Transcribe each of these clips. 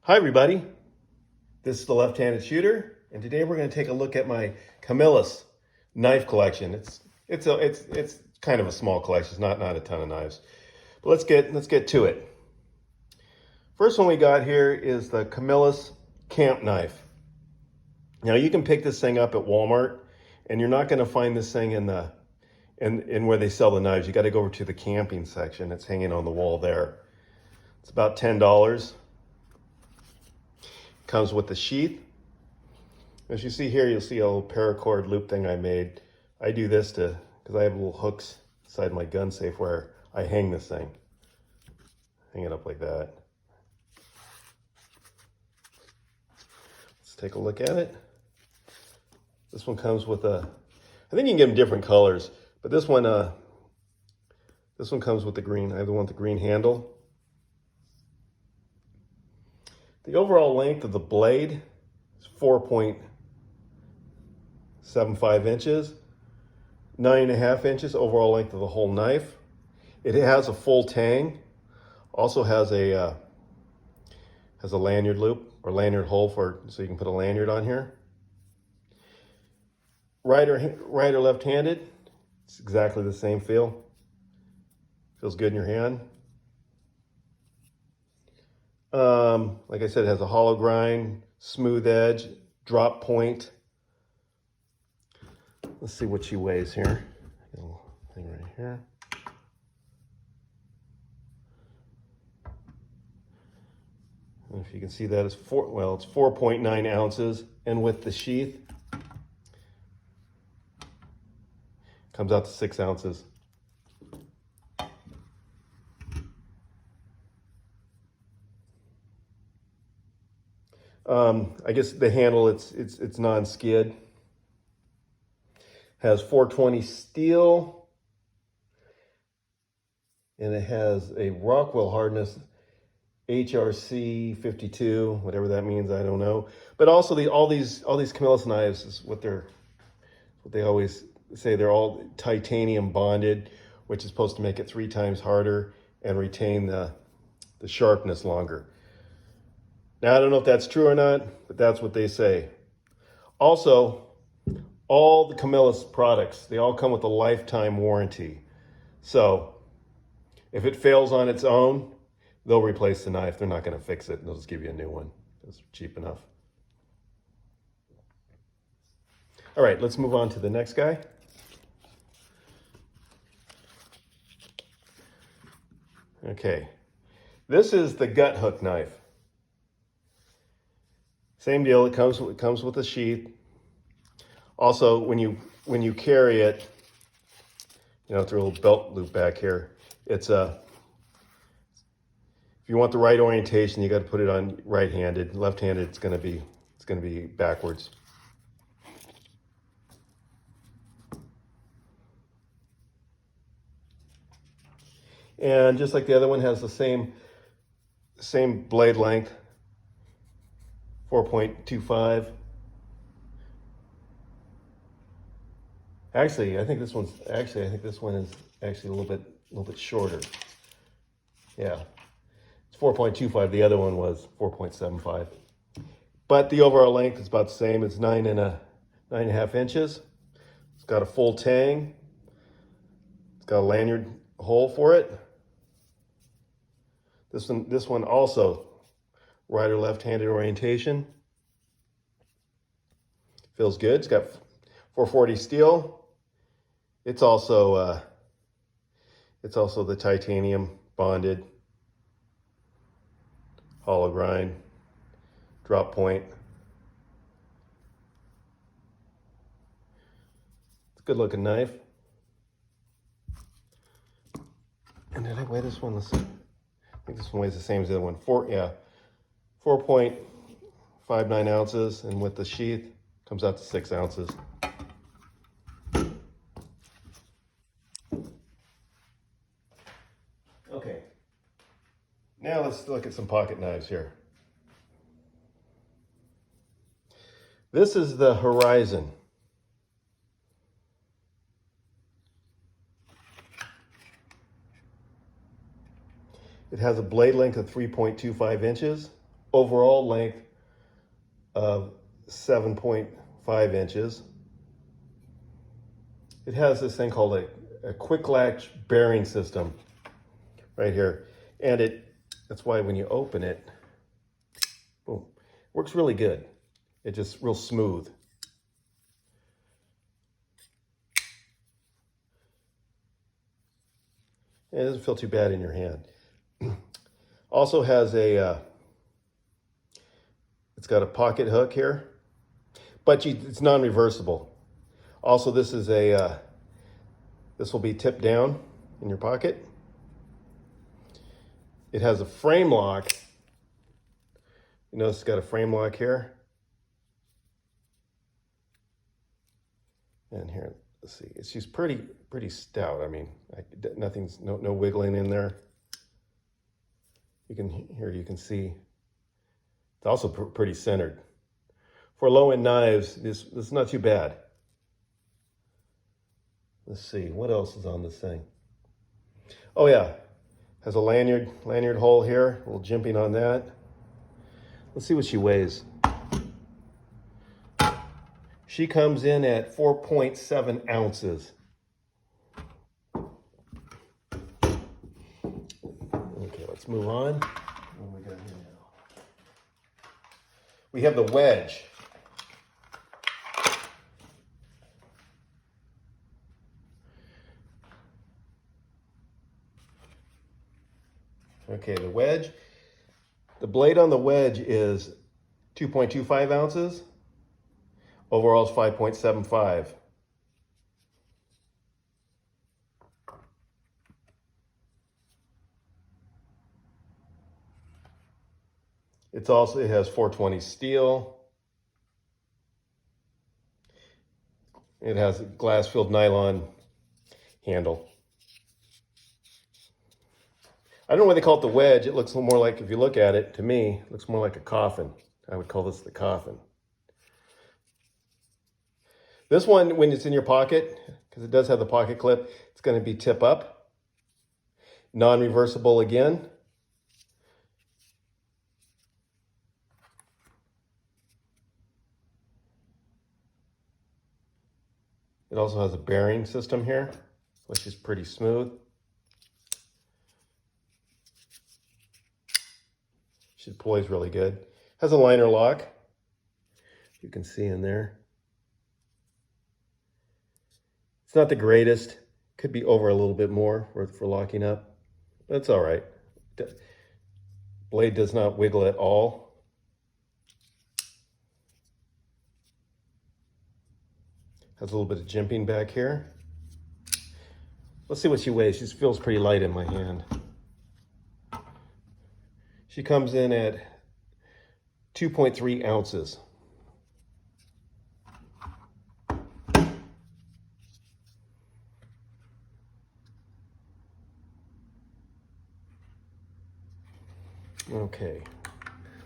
Hi everybody, this is the Left-Handed Shooter, and today we're going to take a look at my Camillus knife collection. It's kind of a small collection. It's not a ton of knives, but let's get to it. First one we got here is the Camillus camp knife. Now you can pick this thing up at Walmart, and you're not going to find this thing in where they sell the knives. You got to go over to the camping section. It's hanging on the wall there. It's about $10. Comes with the sheath. As you see here, you'll see a little paracord loop thing I made. I do this because I have little hooks inside my gun safe where I hang this thing. Hang it up like that. Let's take a look at it. This one comes with I think you can get them different colors, but this one comes with the green. I have the one with the green handle. The overall length of the blade is 4.75 inches, 9.5 inches overall length of the whole knife. It has a full tang, also has a lanyard loop or lanyard hole so you can put a lanyard on here. Right or left-handed, it's exactly the same feel. Feels good in your hand. Like I said, it has a hollow grind, smooth edge, drop point. Let's see what she weighs here. A little thing right here. And if you can see that, it's 4.9 ounces, and with the sheath, comes out to 6 ounces. I guess the handle, it's non-skid. Has 420 steel, and it has a Rockwell hardness HRC 52, whatever that means, I don't know. But also all these Camillus knives is what they always say. They're all titanium bonded, which is supposed to make it 3 times harder and retain the sharpness longer. Now, I don't know if that's true or not, but that's what they say. Also, all the Camillus products, they all come with a lifetime warranty. So if it fails on its own, they'll replace the knife. They're not going to fix it. They'll just give you a new one. It's cheap enough. All right, let's move on to the next guy. Okay, this is the gut hook knife. Same deal, it comes with a sheath. Also, when you carry it, through a little belt loop back here, if you want the right orientation, you got to put it on right-handed. Left-handed, it's going to be backwards. And just like the other one, has the same blade length. 4.25. Actually, I think this one is actually a little bit shorter. Yeah, it's 4.25. The other one was 4.75. But the overall length is about the same. It's 9.5 inches. It's got a full tang. It's got a lanyard hole for it. This one also. Right or left-handed orientation. Feels good. It's got 440 steel. It's also the titanium bonded, hollow grind, drop point. It's a good looking knife. And did I weigh this one? Let's see. I think this one weighs the same as the other one. 4.59 ounces, and with the sheath, comes out to 6 ounces. Okay, now let's look at some pocket knives here. This is the Horizon. It has a blade length of 3.25 inches, overall length of 7.5 inches. It has this thing called a quick latch bearing system right here. And that's why when you open it, boom, works really good. It's just real smooth. And it doesn't feel too bad in your hand. Also has it's got a pocket hook here, but it's non-reversible. Also, this is this will be tipped down in your pocket. It has a frame lock. You notice it's got a frame lock here. And here, let's see, she's pretty stout. I mean, nothing's, no wiggling in there. You can see, it's also pretty centered. For low-end knives, this is not too bad. Let's see, what else is on this thing? Oh yeah, has a lanyard hole here, a little jimping on that. Let's see what she weighs. She comes in at 4.7 ounces. Okay, let's move on. What do we got here now? We have the Wedge. Okay, the Wedge. The blade on the Wedge is 2.25 ounces. Overall is 5.75. It has 420 steel. It has a glass-filled nylon handle. I don't know why they call it the Wedge. It looks a little more like, if you look at it, to me, it looks more like a coffin. I would call this the coffin. This one, when it's in your pocket, because it does have the pocket clip, it's going to be tip up. Non-reversible again. It also has a bearing system here, which is pretty smooth. She deploys really good. Has a liner lock. You can see in there. It's not the greatest. Could be over a little bit more for locking up. But it's all right. Blade does not wiggle at all. Has a little bit of jimping back here. Let's see what she weighs. She feels pretty light in my hand. She comes in at 2.3 ounces. Okay,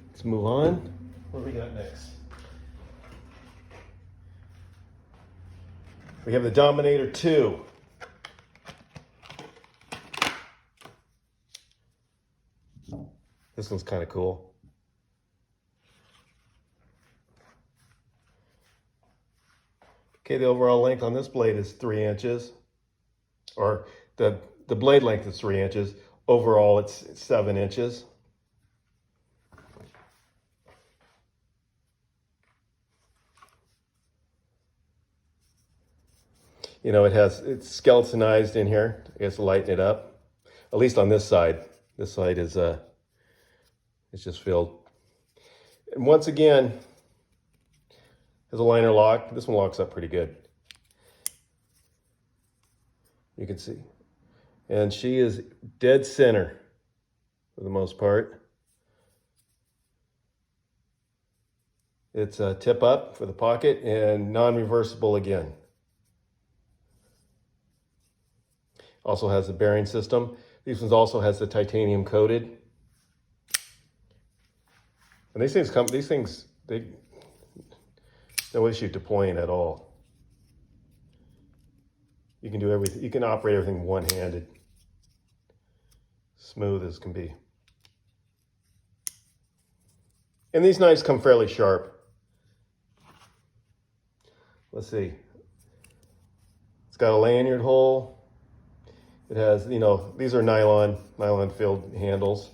let's move on. What do we got next? We have the Dominator 2. This one's kind of cool. Okay, the overall length on this blade is 3 inches. Or the blade length is 3 inches. Overall, it's 7 inches. You know, it's skeletonized in here. I guess to lighten it up. At least on this side. This side is it's just filled. And once again, has a liner lock. This one locks up pretty good. You can see. And she is dead center for the most part. It's a tip up for the pocket and non-reversible again. Also has a bearing system. These ones also has the titanium coated. And these things, no issue deploying at all. You can do everything. You can operate everything one-handed. Smooth as can be. And these knives come fairly sharp. Let's see. It's got a lanyard hole. It has, you know, these are nylon filled handles.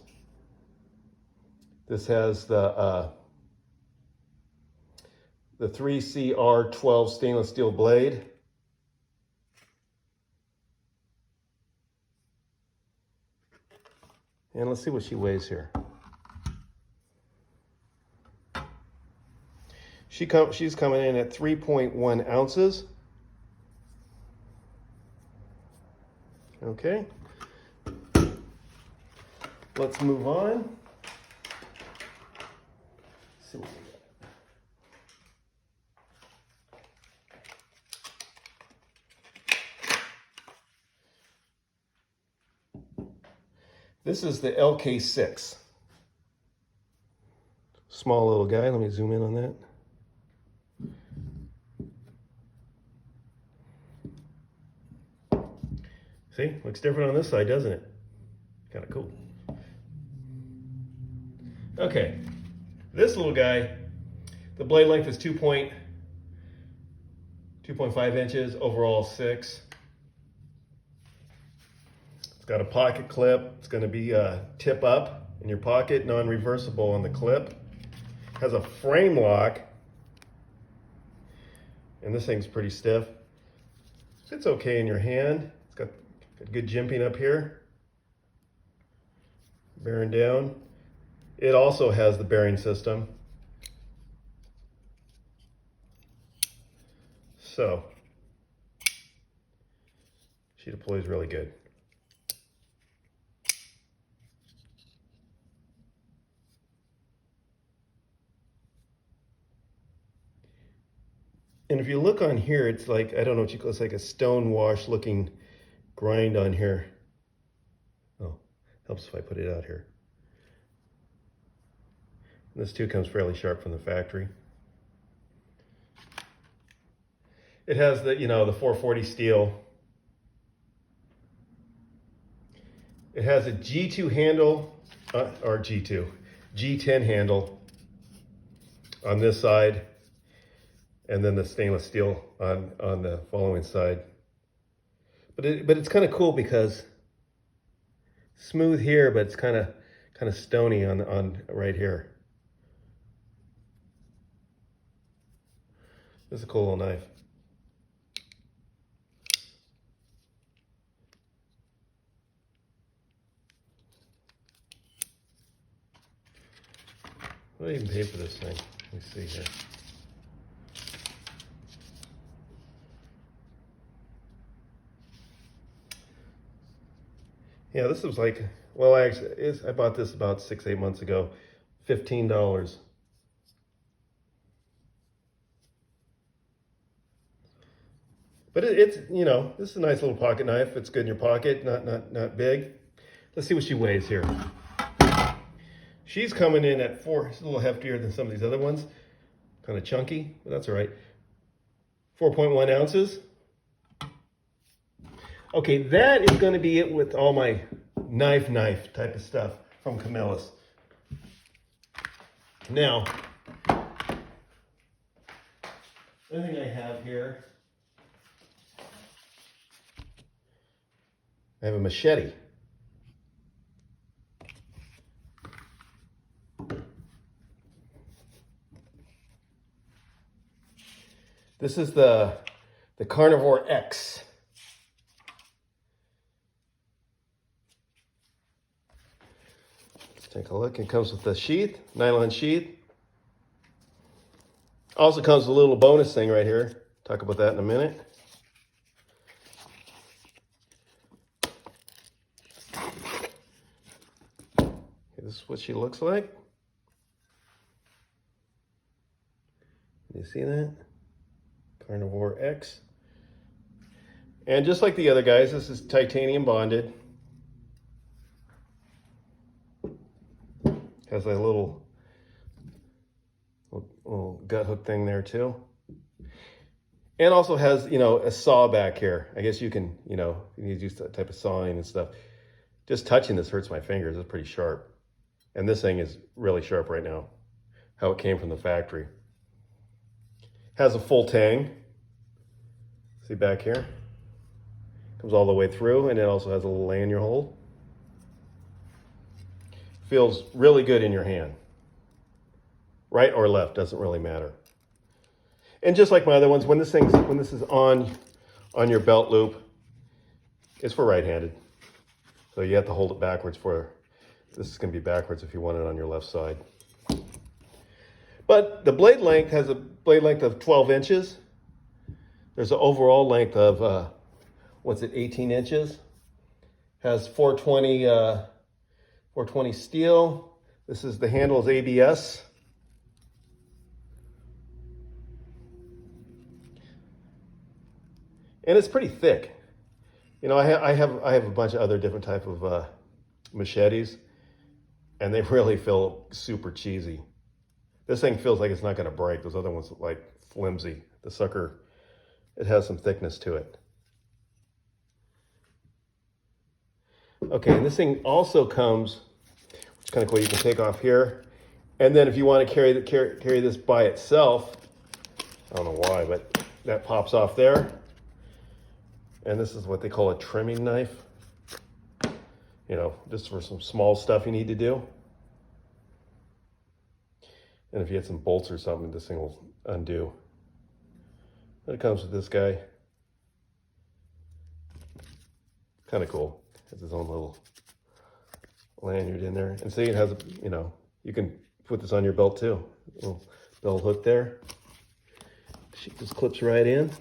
This has the 3CR12 stainless steel blade. And let's see what she weighs here. She's coming in at 3.1 ounces. Okay. Let's move on. Let's see what we got. This is the LK6. Small little guy. Let me zoom in on that. See, looks different on this side, doesn't it? Kind of cool. Okay, this little guy, the blade length is 2.5 inches, overall 6. It's got a pocket clip. It's going to be tip up in your pocket, non-reversible on the clip. Has a frame lock, and this thing's pretty stiff. Sits okay in your hand. It's got good jimping up here, bearing down. It also has the bearing system. So, she deploys really good. And if you look on here, it's like, I don't know what you call it, it's like a stone wash looking grind on here. Oh, helps if I put it out here. And this too comes fairly sharp from the factory. It has the, you know, the 440 steel. It has a G2 handle, or G10 handle on this side, and then the stainless steel on the following side. But it's kind of cool because smooth here, but it's kind of stony on right here. This is a cool little knife. What did I even pay for this thing? Let me see here. Yeah, this was like, well, actually, I bought this about 6-8 months ago, $15. But it's, you know, this is a nice little pocket knife. It's good in your pocket, not big. Let's see what she weighs here. She's coming in at 4, it's a little heftier than some of these other ones. Kind of chunky, but that's all right. 4.1 ounces. Okay, that is going to be it with all my knife type of stuff from Camillus. Now, the thing I have here, I have a machete. This is the Carnivore X. Let's take a look. It comes with the sheath, nylon sheath. Also comes with a little bonus thing right here. Talk about that in a minute. Okay, this is what she looks like. You see that? Carnivore X. And just like the other guys, this is titanium bonded. Has a little gut hook thing there too. And also has, you know, a saw back here. I guess you can, you know, you need to use that type of sawing and stuff. Just touching this hurts my fingers. It's pretty sharp. And this thing is really sharp right now. how it came from the factory. Has a full tang. See back here? Comes all the way through, and it also has a little lanyard hole. Feels really good in your hand. Right or left, doesn't really matter. And just like my other ones, when this is on your belt loop, it's for right-handed. So you have to hold it backwards this is going to be backwards if you want it on your left side. But the blade length has a blade length of 12 inches. There's an overall length of, 18 inches. Has 420 steel. The handle is ABS. And it's pretty thick. You know, I have a bunch of other different type of machetes, and they really feel super cheesy. This thing feels like it's not going to break. Those other ones look like flimsy. The sucker, it has some thickness to it. Okay, and this thing also comes, which is kind of cool. You can take off here, and then if you want to carry this by itself, I don't know why, but that pops off there. And this is what they call a trimming knife. You know, just for some small stuff you need to do. And if you had some bolts or something, this thing will undo. And it comes with this guy. Kind of cool. Has his own little lanyard in there. And see, it has, you can put this on your belt too. A little belt hook there. She just clips right in.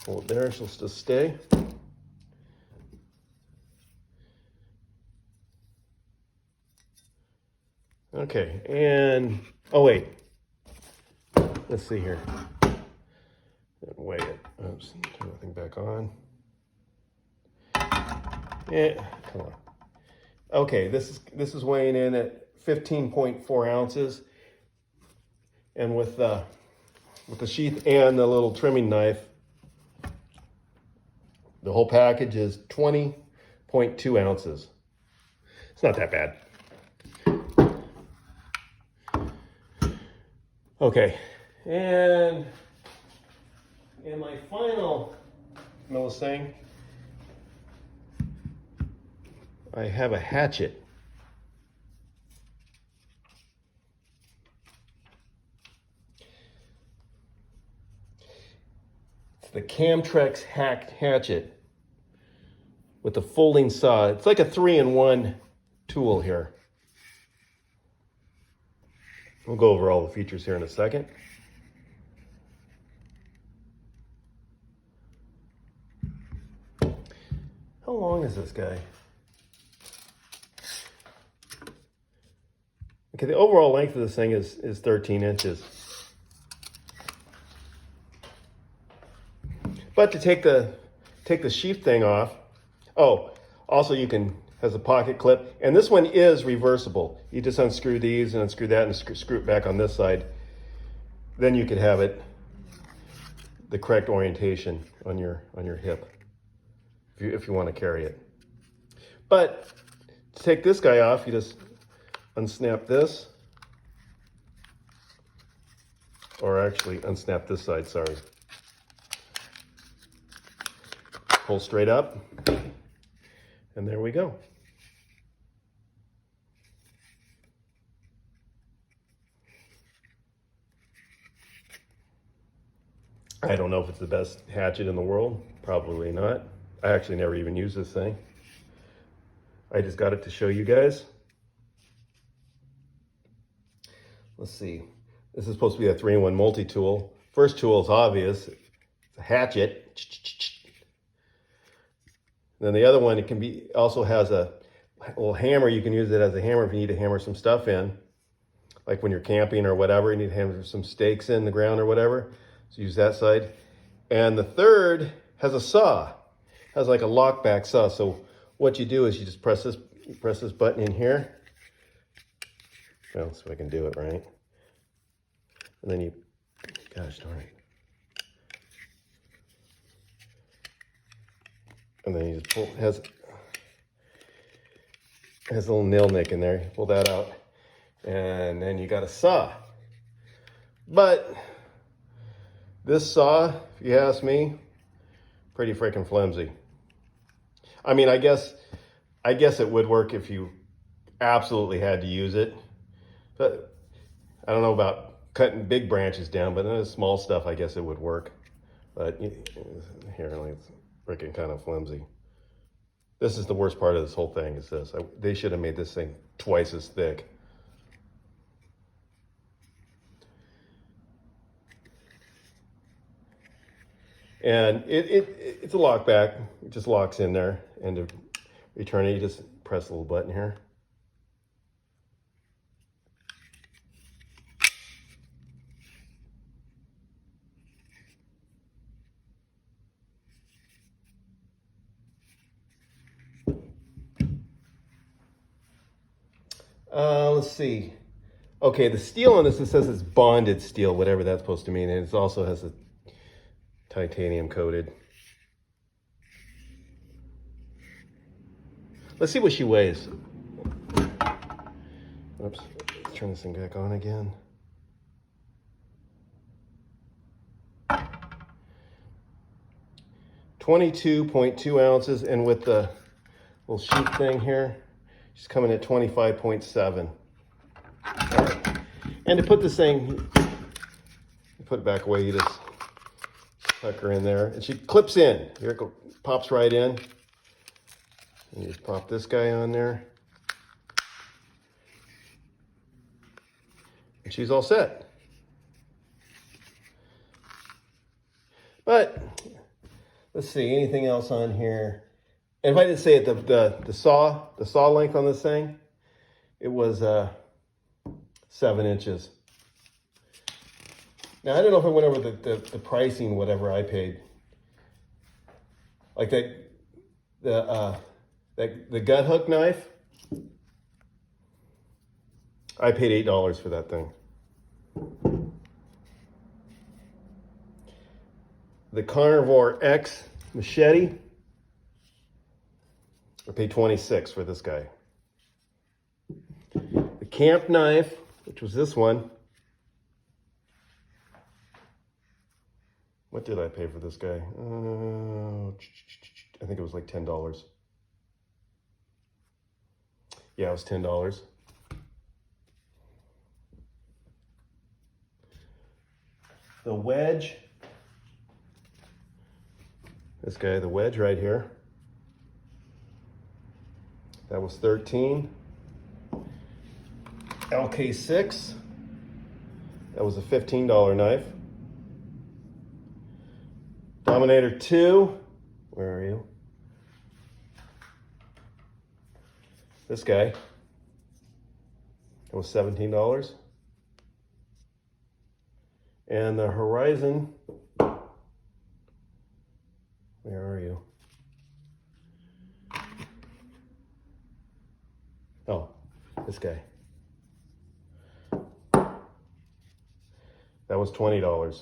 Hold it there, she'll just stay. Okay, and, oh wait. Let's see here. Weigh it. Oops, turn the thing back on. Yeah, come on. Okay, this is weighing in at 15.4 ounces. And with the sheath and the little trimming knife, the whole package is 20.2 ounces. It's not that bad. Okay, and in my final Camillus thing, I have a hatchet. It's the Camtrex hatchet with the folding saw. It's like a 3-in-1 tool here. We'll go over all the features here in a second. How long is this guy? Okay, the overall length of this thing is 13 inches. But to take the sheath thing off, also has a pocket clip, and this one is reversible. You just unscrew these and unscrew that and screw it back on this side. Then you could have it the correct orientation on your hip if you want to carry it. But to take this guy off, you just unsnap this, or actually unsnap this side, sorry. Pull straight up, and there we go. I don't know if it's the best hatchet in the world. Probably not. I actually never even used this thing. I just got it to show you guys. Let's see. This is supposed to be a 3-in-1 multi-tool. First tool is obvious. It's a hatchet. Then the other one, also has a little hammer. You can use it as a hammer if you need to hammer some stuff in. Like when you're camping or whatever, you need to hammer some stakes in the ground or whatever. So use that side. And the third has a saw. It has like a lockback saw. So what you do is you just press this button in here. Well, so I can do it right. And then gosh darn it. And then you just pull, has a little nail nick in there. You pull that out. And then you got a saw. But this saw, if you ask me, pretty freaking flimsy. I mean, I guess it would work if you absolutely had to use it. But I don't know about cutting big branches down, but the small stuff, I guess it would work. But here, it's freaking kind of flimsy. This is the worst part of this whole thing, is this. They should have made this thing twice as thick. And it's a lockback. It just locks in there. And to return it, you just press the little button here. Let's see. Okay, the steel on this, it says it's bonded steel, whatever that's supposed to mean. And it also has a titanium coated. Let's see what she weighs. Oops, let's turn this thing back on again. .22 ounces, and with the little sheet thing here, she's coming at 25.7. Right. And to put this thing, you put it back away, you just tuck her in there, and she clips in. Here it goes, pops right in. And you just pop this guy on there. And she's all set. But let's see, anything else on here? And if I didn't say it, the saw length on this thing, it was 7 inches. Now I don't know if I went over the pricing, whatever I paid. Like the gut hook knife, I paid $8 for that thing. The Carnivore X machete, I paid $26 for this guy. The camp knife, which was this one, what did I pay for this guy? I think it was like $10. Yeah, it was $10. The Wedge, this guy, the Wedge right here, that was $13. LK6, that was a $15 knife. Dominator 2, where are you? This guy, it was $17. And the Horizon, where are you? Oh, this guy. That was $20.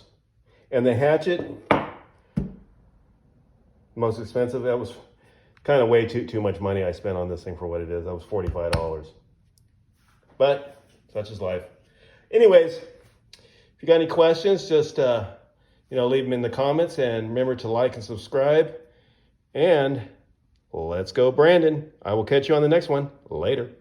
And the Hatchet, most expensive, that was kind of way too much money I spent on this thing for what it is. That was $45. But such is life. Anyways, if you got any questions, just leave them in the comments, and remember to like and subscribe. And let's go, Brandon. I will catch you on the next one. Later.